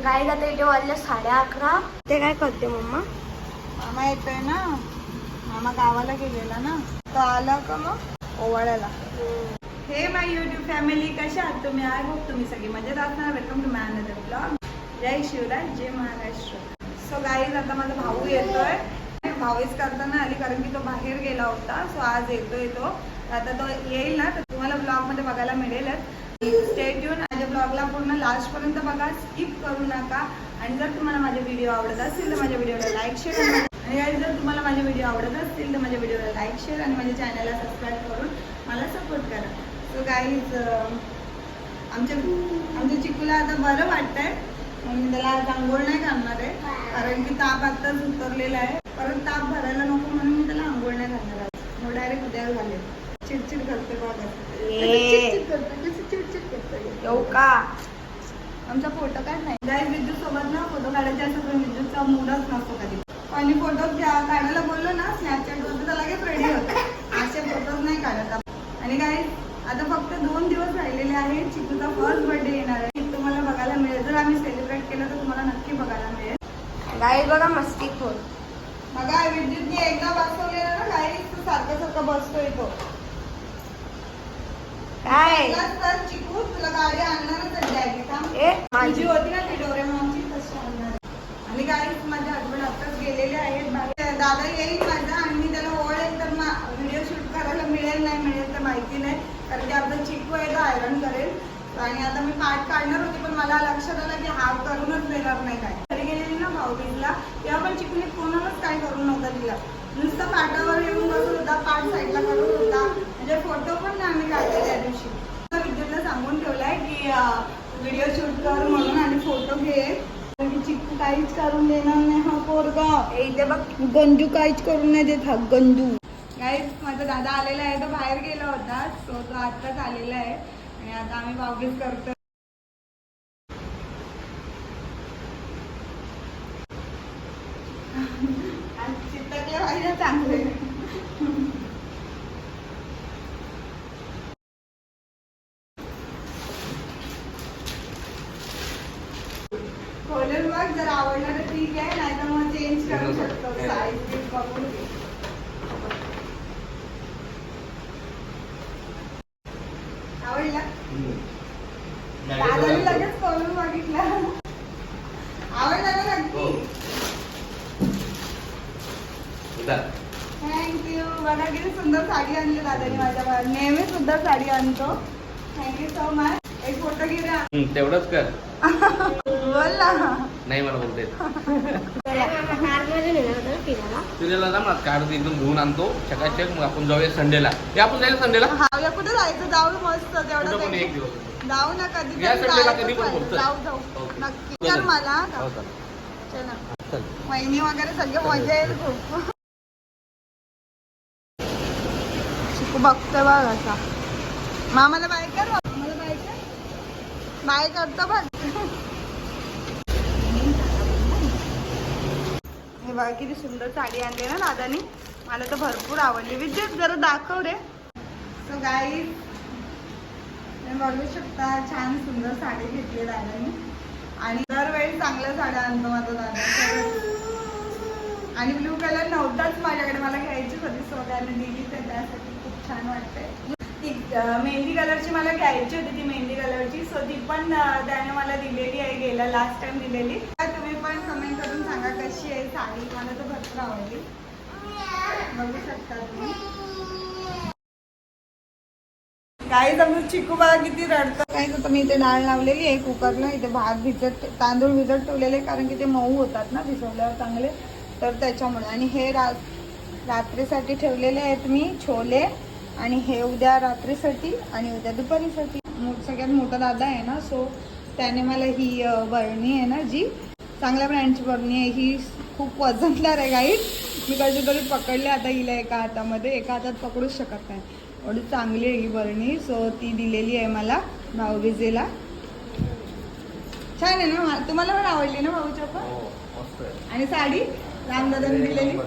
गाईला तर इथे वाजले 11:30. ते काय करते मम्मा? मामा येतोय ना, मामा गावाला गेलेला ना, तो आला का मग ओवाळ्याला. हे माय युट्यूब फॅमिली, कशा आहात तुम्ही? आय होप तुम्ही सगळी मजेत असणार. Welcome to my another blog. जय शिवराय, जय महाराष्ट्र. सो गाईज, आता माझा भाऊ येतोय. भाऊच करताना आली कारण की तो बाहेर गेला होता. सो आज येतोय तो. आता तो येईल ना तर तुम्हाला ब्लॉगमध्ये बघायला मिळेलच. Stay tune. माझ्या ब्लॉगला पूर्ण लास्टपर्यंत बघा, स्किप करू नका. आणि जर तुम्हाला माझे व्हिडिओ आवडत असतील तर माझ्या व्हिडिओला लाईक शेअर आणि जर तुम्हाला माझे व्हिडिओ आवडत असतील तर माझ्या व्हिडिओला लाईक शेअर आणि माझ्या चॅनलला सबस्क्राईब करून मला सपोर्ट करा. सो गाईज, आमच्या चिकूला आता बरं वाटतंय. मी त्याला आज आंघोळ नाही करणार आहे कारण की ताप आत्ताच उतरलेला आहे. परत ताप भरायला नको म्हणून मी त्याला आंघोळ नाही घालणार आहे. मग डायरेक्ट उद्या झाले. चिडचिड करते बघा, चिडचिड करते. येऊ का? आमचा फोटो काढ नाही. गाईज, विद्युत सोबत ना फोटो काढायचे असं पण विद्युतचा मूडच नसतो कधी. आणि फोटो काढायला बोललो ना स्नॅपचॅटवर तर लगेच रेडी होतं. असे फोटोज नाही काढत. आणि गाईज, आता फक्त 2 दिवस राहिलेले आहेत. चिकूचा फर्स्ट बर्थडे येणार आहे. तुम्हाला बघायला मिळेल. जर आम्ही सेलिब्रेट केलं तर तुम्हाला नक्की बघायला मिळेल. गाईज बघा मस्ती खोल. बघा, विद्युतने एकदा बसवलेलं ना गाईज, तो सारखं सारखं बसतोय तो. काय तर चिकू, तुला गाडी आणणारच आहे का? माझी होती ना ती डोरेमॉनची, तशी आणणार. आणि गाईज, माझे हसबंड आत्ताच गेलेले आहेत बाहेर. दादा येईल माझा आणि मी त्याला ओळखेल तर व्हिडिओ शूट करायला मिळेल नाही मिळेल तर माहिती नाही. कारण की आपला चिकू आहे तो आयरन करेल. आणि आता मी पाठ काढणार होती पण मला लक्षात आलं की हाफ करूनच देणार नाही. काय घरी गेलेली ना भाऊबीजला, तेव्हा पण चिकूने कोणालाच काय करून नव्हता दिला. नुसतं पाठावर येऊन बसत होता, पाठ साईडला करत होता. म्हणजे फोटो पण नाही आम्ही काढले त्या दिवशी. विद्युतला सांगून ठेवलाय की व्हिडिओ शूट कर म्हणून आणि फोटो घे. चिकू काहीच करून देणार नाही हा पोरगा. इथे बघ, गंजू काहीच करून नाही देत हा गंजू. गाईज, माझा दादा आलेला आहे. तो बाहेर गेला होता. सो तो आत्ताच आलेला आहे आणि आता आम्ही भाऊबीज करतो. चित्तकले पाहिजे चांगले. खोलेल बघ, जर आवडलं तर ठीक आहे, नाही तर मग चेंज करू शकतो. साईज बघून घे. आवडला? दादाने लगेच खोलून बघितलं. आवडला ना नक्की? थँक्यू. बघा किती सुंदर साडी आणली दादाने माझ्या. नेहमी सुद्धा साडी आणतो. Thank you so much. एक फोटो घे रे. तेवढंच कर. बोल ना. नाही मला बोलते. कारमध्ये नेलं होतं फिरायला. फिरायला जा ना, कार एकदम घेऊन आणतो चकाचक. मग आपण जाऊया संडेला. हे आपण जायला संडेला. हा, कुठे जायचं? जाऊ मस्त. तेवढं पण एक दिवस जाऊ ना कधी. या संडेला कधी पण बोलतो. जाऊ ओके. नक्की. चल मला चल. वहिनी वगैरे सगळे मजा येईल खूप. चिकू बघतोय बघ असा. मामाला बाय कर. मला बाय कर. बाय करतो बघ. हे बघा किती सुंदर साडी आणली ना दादानी. मला तर भरपूर आवडली. विद्युत जरा दाखव रे. सो गाईज, तुम्ही बघू शकता छान सुंदर साडी घेतली दादानी. आणि दरवेळी चांगल्या साड्या आणतो माझा दादा. आणि ब्लू कलर नव्हताच माझ्याकडे, मला घ्यायचीच होती. सो त्याने दिली तर त्यासाठी खूप छान वाटतंय. ती मेहंदी कलरची मला घ्यायची होती, ती मेहंदी कलरची. सो ती पण त्याने मला दिलेली आहे, गेला लास्ट टाइम दिलेली. तुम्ही पण कमेंट करून सांगा कशी आहे साडी. मला तर भरपूर आवडली. बघू शकता तुम्ही. गाईज, आमचं चिकू बघा किती रडतं. काय तर मी इथे डाळ लावलेली आहे कुकरला. इथे भात तांदूळ भिजत ठेवलेले कारण की ते मऊ होतात ना भिजवल्यावर चांगले, तर त्याच्यामुळे. आणि हे रात्रीसाठी ठेवलेले आहेत मी छोले. आणि हे उद्या रात्रीसाठी आणि उद्या दुपारीसाठी. सगळ्यात मोठा दादा आहे ना, सो त्याने मला ही बरणी आहे ना, जी चांगल्या ब्रँडची बरणी आहे, ही खूप वजनदार आहे गाईज. मी कधीतरी पकडले आता हिला एका हातामध्ये, एका हातात पकडूच शकत नाही. एवढी चांगली आहे ही बरणी. सो ती दिलेली आहे मला भाऊबीजेला. छान आहे ना? तुम्हाला पण आवडली ना भाऊच्या पण? आणि साडी रामदादाने दिलेली.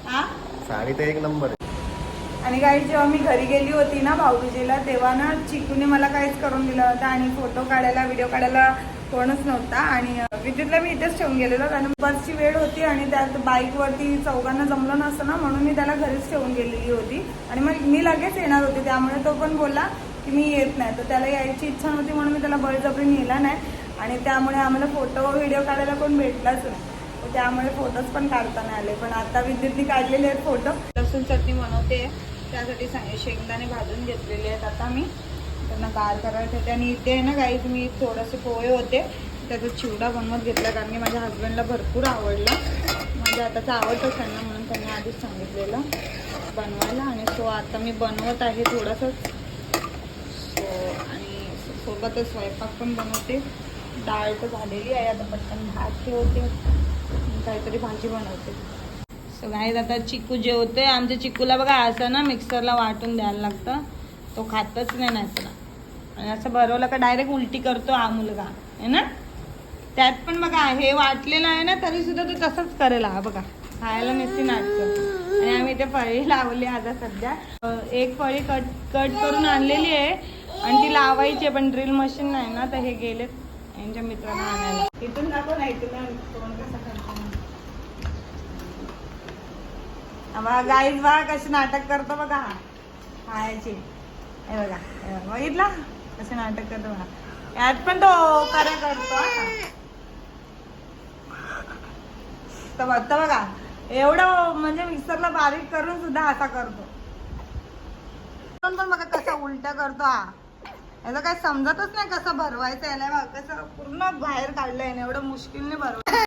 हा, साडी तर एक नंबर आहे. आणि काही जेव्हा मी घरी गेली होती ना भाऊबीजेला, तेव्हा ना चिकूने मला काहीच करून दिलं होतं. आणि फोटो काढायला, व्हिडिओ काढायला कोणच नव्हता. आणि विद्युतला मी इथेच ठेवून गेलेलो कारण बसची वेळ होती आणि त्यात बाईकवरती चौघांना जमलं नसतं ना, म्हणून मी त्याला घरीच ठेवून गेलेली होती. आणि मग मी लगेच येणार होते, त्यामुळे तो पण बोलला की मी येत नाही. तर त्याला यायची इच्छा नव्हती म्हणून मी त्याला बळजबरी नेला नाही. आणि त्यामुळे आम्हाला फोटो व्हिडिओ काढायला कोण भेटलाच नाही, तर त्यामुळे फोटोज पण काढता नाही आले. पण आता विद्युतनी काढलेले आहेत फोटो. लसूण चटणी बनवते, त्यासाठी शेंगदाणे भाजून घेतलेले आहेत आता मी. त्यांना गार करायचे होते. आणि इथे आहे ना गाईज मी थोडेसे पोहे होते, त्याचा चिवडा बनवत घेतला कारण की माझ्या हस्बंडला भरपूर आवडला. माझ्या आताचा आवडतं त्यांना, म्हणून त्यांनी आधीच सांगितलेलं बनवायला. आणि सो आता मी बनवत आहे थोडंसंच. सो आणि सोबतच स्वयंपाक पण बनवते. डाळ तर झालेली आहे, आता पटकन भात ठेवते, काहीतरी भाजी बनवते. सो गाईज आता चिकू जेवते. आमच्या चिकूला बघा असं ना मिक्सरला वाटून द्यायला लागतं, तो खातच नाही नाचला. आणि असं भरवलं का डायरेक्ट उलटी करतो हा मुलगा आहे ना. त्यात पण बघा हे वाटलेलं आहे ना, तरी सुद्धा तो तसंच करेल. हा बघा खायला नसती नाटकं. आणि आम्ही इथे फळी लावली आता सध्या. एक फळी कट करून आणलेली आहे आणि ती लावायची आहे, पण ड्रिल मशीन नाही ना, तर हे गेलेत यांच्या मित्रांना आणायला. इथून दाखव ना, इथून कसं करतो गाईज. बघा कशी नाटक करतो बघा खायची. हे बघा बघितला कसे नाटक करतो बघा. यात पण तो कार्य करतो. तर बघा एवढं म्हणजे मिक्सरला बारीक करून सुद्धा असा करतो. पण बघा कसा उलटा करतो हा. याला काही समजतच नाही कसं भरवायचं. याला बघा कसं पूर्ण बाहेर काढलंय, एवढं मुश्किलने भरवायचं.